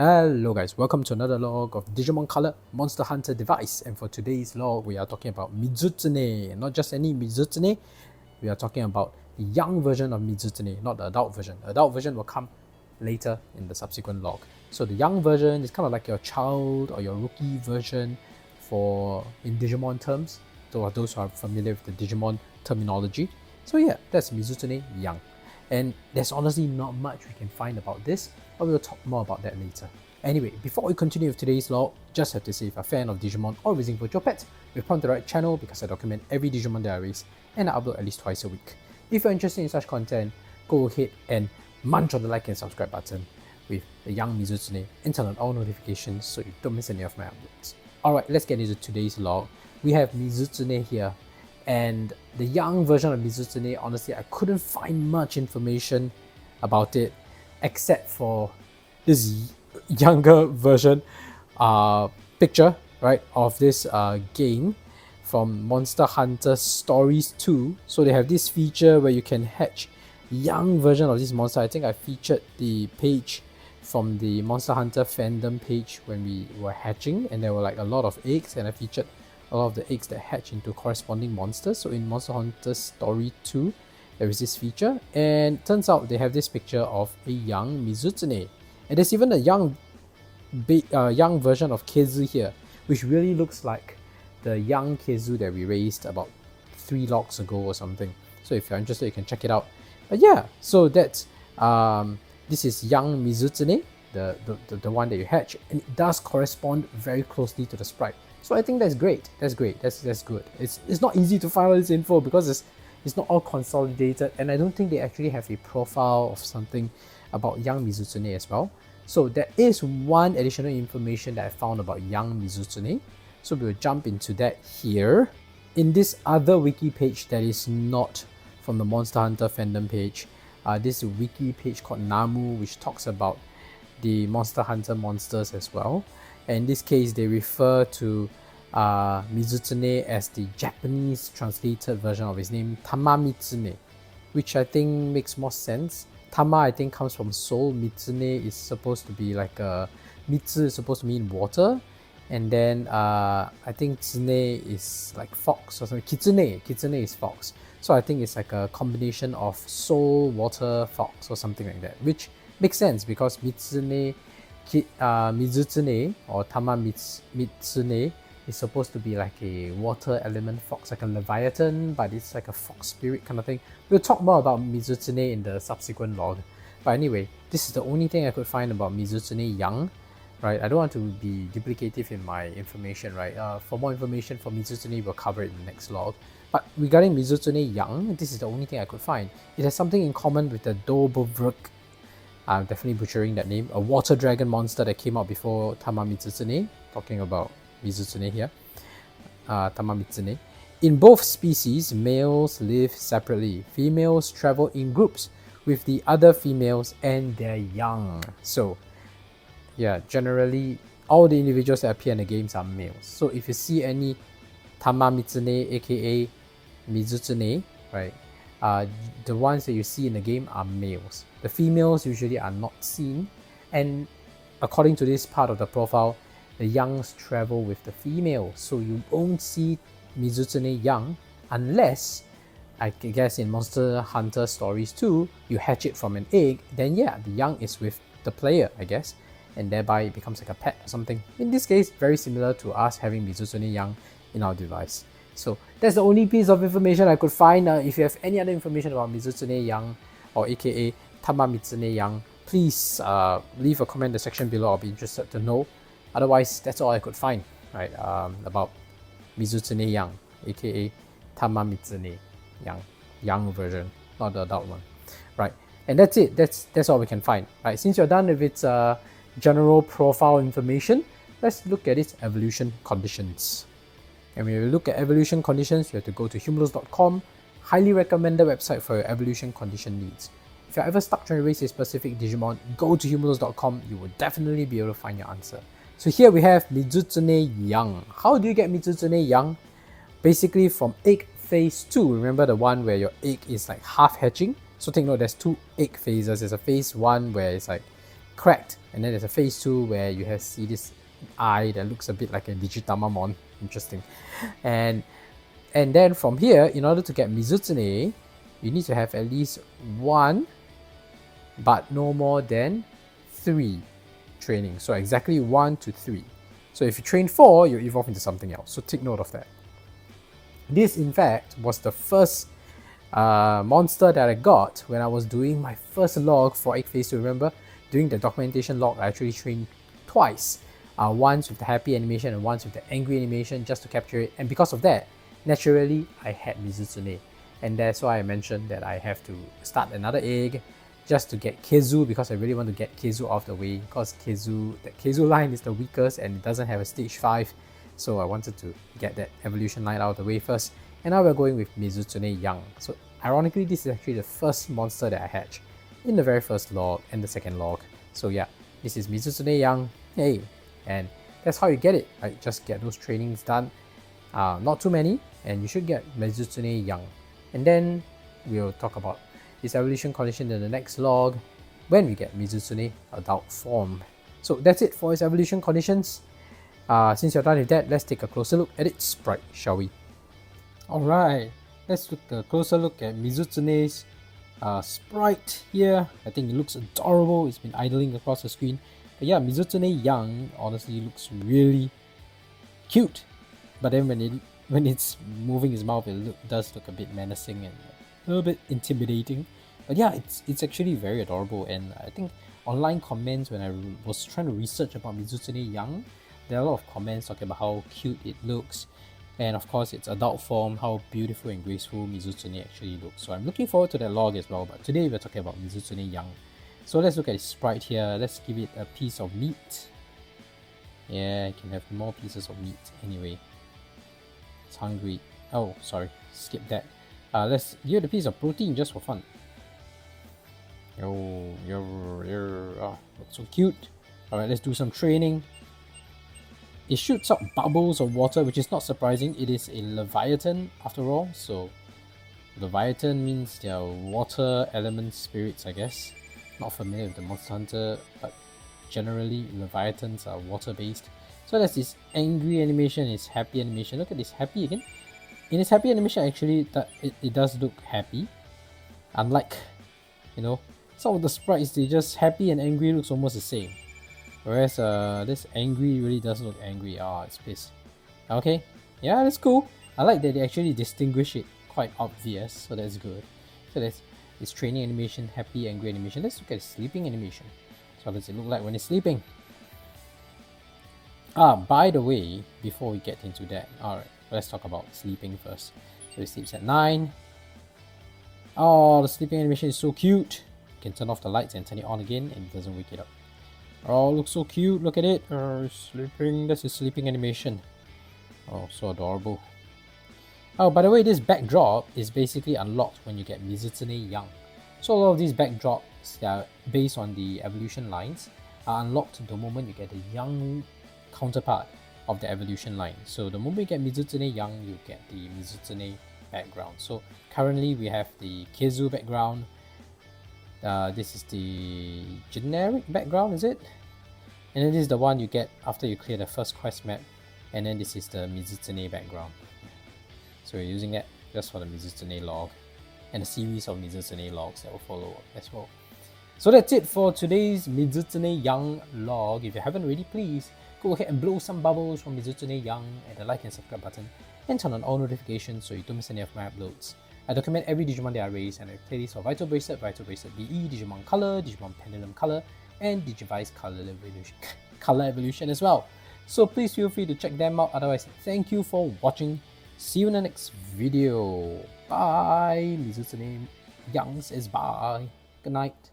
Hello guys, welcome to another log of Digimon COLOR Monster Hunter device, and for today's log we are talking about Mizutsune. Not just any Mizutsune, we are talking about the young version of Mizutsune, not the adult version. The adult version will come later in the subsequent log. So the young version is kind of like your child or your rookie version in Digimon terms, those who are familiar with the Digimon terminology. So yeah, that's Mizutsune young. And there's honestly not much we can find about this, but we'll talk more about that later. Anyway, before we continue with today's log, just have to say if you're a fan of Digimon or raising virtual pets, we've found the right channel because I document every Digimon that I raise and I upload at least twice a week. If you're interested in such content, go ahead and munch on the like and subscribe button with the young Mizutsune and turn on all notifications so you don't miss any of my uploads. Alright, let's get into today's log. We have Mizutsune here, and the young version of Mizutsune, honestly, I couldn't find much information about it except for this younger version picture, right, of this game from Monster Hunter Stories 2. So they have this feature where you can hatch young version of this monster. I think I featured the page from the Monster Hunter Fandom page when we were hatching, and there were like a lot of eggs, and I featured a lot of the eggs that hatch into corresponding monsters. So in Monster Hunter Story 2, there is this feature, and turns out they have this picture of a young Mizutsune. And there's even a young version of Keizu here, which really looks like the young Keizu that we raised about 3 logs ago or something. So if you're interested, you can check it out. But yeah, so that's this is young Mizutsune, the one that you hatch, and it does correspond very closely to the sprite. So I think that's great. That's good. It's not easy to find all this info because it's not all consolidated, and I don't think they actually have a profile of something about young Mizutsune as well. So there is one additional information that I found about young Mizutsune. So we'll jump into that here. In this other wiki page that is not from the Monster Hunter Fandom page, this wiki page called Namu, which talks about the Monster Hunter monsters as well. And in this case, they refer to Mizutsune as the Japanese translated version of his name, Tamamitsune, which I think makes more sense. Tama, I think, comes from soul. Mitsune is supposed to be like Mitsu is supposed to mean water. And then I think Tsune is like fox or something. Kitsune is fox. So I think it's like a combination of soul, water, fox or something like that, which makes sense because Mizutsune or Tamamitsune is supposed to be like a water element fox, like a leviathan, but it's like a fox spirit kind of thing. We'll talk more about Mizutsune in the subsequent log. But anyway, this is the only thing I could find about Mizutsune young, right? I don't want to be duplicative in my information, right? For more information for Mizutsune, we'll cover it in the next log. But regarding Mizutsune young, this is the only thing I could find. It has something in common with the Dobovrik, I'm definitely butchering that name, a water dragon monster that came out before Tamamitsune, talking about Mizutsune here, Tamamitsune. In both species, males live separately. Females travel in groups with the other females and their young. So yeah, generally all the individuals that appear in the games are males. So if you see any Tamamitsune aka Mizutsune, right, the ones that you see in the game are males. The females usually are not seen, and according to this part of the profile, the youngs travel with the females, so you won't see Mizutsune young unless, I guess in Monster Hunter Stories 2, you hatch it from an egg, then yeah, the young is with the player, I guess, and thereby it becomes like a pet or something. In this case, very similar to us having Mizutsune young in our device. So that's the only piece of information I could find. If you have any other information about Mizutsune young or aka Tamamitsune young, please leave a comment in the section below. I'll be interested to know. Otherwise, that's all I could find, right, about Mizutsune young aka Tamamitsune young version, not the adult one, right? And that's it. That's all we can find, right? Since you're done with its general profile information, let's look at its evolution conditions. And when you look at evolution conditions, you have to go to humulus.com, highly recommended website for your evolution condition needs. If you're ever stuck trying to raise a specific Digimon, go to humulus.com, you will definitely be able to find your answer. So here we have Mizutsune young. How do you get Mizutsune young? Basically from egg phase 2, remember the one where your egg is like half hatching? So take note, there's 2 egg phases. There's a phase 1 where it's like cracked. And then there's a phase 2 where you have see this eye that looks a bit like a Digitamamon. Interesting. And then from here, in order to get Mizutsune, you need to have at least 1 but no more than 3 training. So exactly 1 to 3. So if you train 4, you evolve into something else. So take note of that. This in fact was the first monster that I got when I was doing my first log for Egg Phase 2. Remember, doing the documentation log, I actually trained twice. Once with the happy animation and once with the angry animation just to capture it. And because of that, naturally, I had Mizutsune. And that's why I mentioned that I have to start another egg just to get Keizu, because I really want to get Keizu off the way, because the Keizu line is the weakest and it doesn't have a stage 5. So I wanted to get that evolution line out of the way first. And now we're going with Mizutsune Young. So ironically, this is actually the first monster that I hatched in the very first log and the second log. So yeah, this is Mizutsune Young. Hey, and that's how you get it. Right? Just get those trainings done. Not too many, and you should get Mizutsune Young. And then we'll talk about this evolution condition in the next log when we get Mizutsune adult form. So that's it for its evolution conditions. Since you're done with that, let's take a closer look at its sprite, shall we? Alright, let's take a closer look at Mizutsune's sprite here. I think it looks adorable. It's been idling across the screen. But yeah, Mizutsune Young honestly looks really cute. But then when it's moving his mouth, it does look a bit menacing and a little bit intimidating. But yeah, it's actually very adorable. And I think online comments, when I was trying to research about Mizutsune Young, there are a lot of comments talking about how cute it looks. And of course, its adult form, how beautiful and graceful Mizutsune actually looks. So I'm looking forward to that log as well. But today we're talking about Mizutsune Young. So let's look at its sprite here. Let's give it a piece of meat. Yeah, it can have more pieces of meat anyway. It's hungry. Oh, sorry, skip that. Let's give it a piece of protein just for fun. Oh, looks so cute. Alright, let's do some training. It shoots out bubbles of water, which is not surprising. It is a Leviathan after all. So Leviathan means they are water element spirits, I guess. Not familiar with the Monster Hunter, but generally Leviathans are water based. So that's this angry animation, its happy animation. Look at this happy again. In its happy animation, actually it does look happy. Unlike, some of the sprites, they just happy and angry looks almost the same. Whereas this angry really doesn't look angry. It's pissed. Okay, yeah, that's cool. I like that they actually distinguish it quite obvious, so that's good. So that's its training animation, happy, angry animation. Let's look at its sleeping animation. So how does it look like when it's sleeping? By the way, before we get into that, alright, let's talk about sleeping first. So it sleeps at 9. Oh, the sleeping animation is so cute. You can turn off the lights and turn it on again and it doesn't wake it up. Oh, looks so cute, look at it. Sleeping, that's his sleeping animation. Oh, so adorable. Oh, by the way, this backdrop is basically unlocked when you get Mizutsune Young. So a lot of these backdrops that are based on the evolution lines are unlocked the moment you get the young counterpart of the evolution line. So the moment you get Mizutsune Young, you get the Mizutsune background. So currently we have the Keizu background. This is the generic background, is it? And then this is the one you get after you clear the first quest map. And then this is the Mizutsune background. So we're using that just for the Mizutsune log and a series of Mizutsune logs that will follow up as well. So that's it for today's Mizutsune Young log. If you haven't already, please go ahead and blow some bubbles from Mizutsune Young at the like and subscribe button and turn on all notifications so you don't miss any of my uploads. I document every Digimon that I raise and I have playlists for Vital Bracelet BE, Digimon Color, Digimon Pendulum Color, and Digivice Color Evolution as well. So please feel free to check them out. Otherwise, thank you for watching. See you in the next video. Bye. Mizutsune Young says bye. Good night.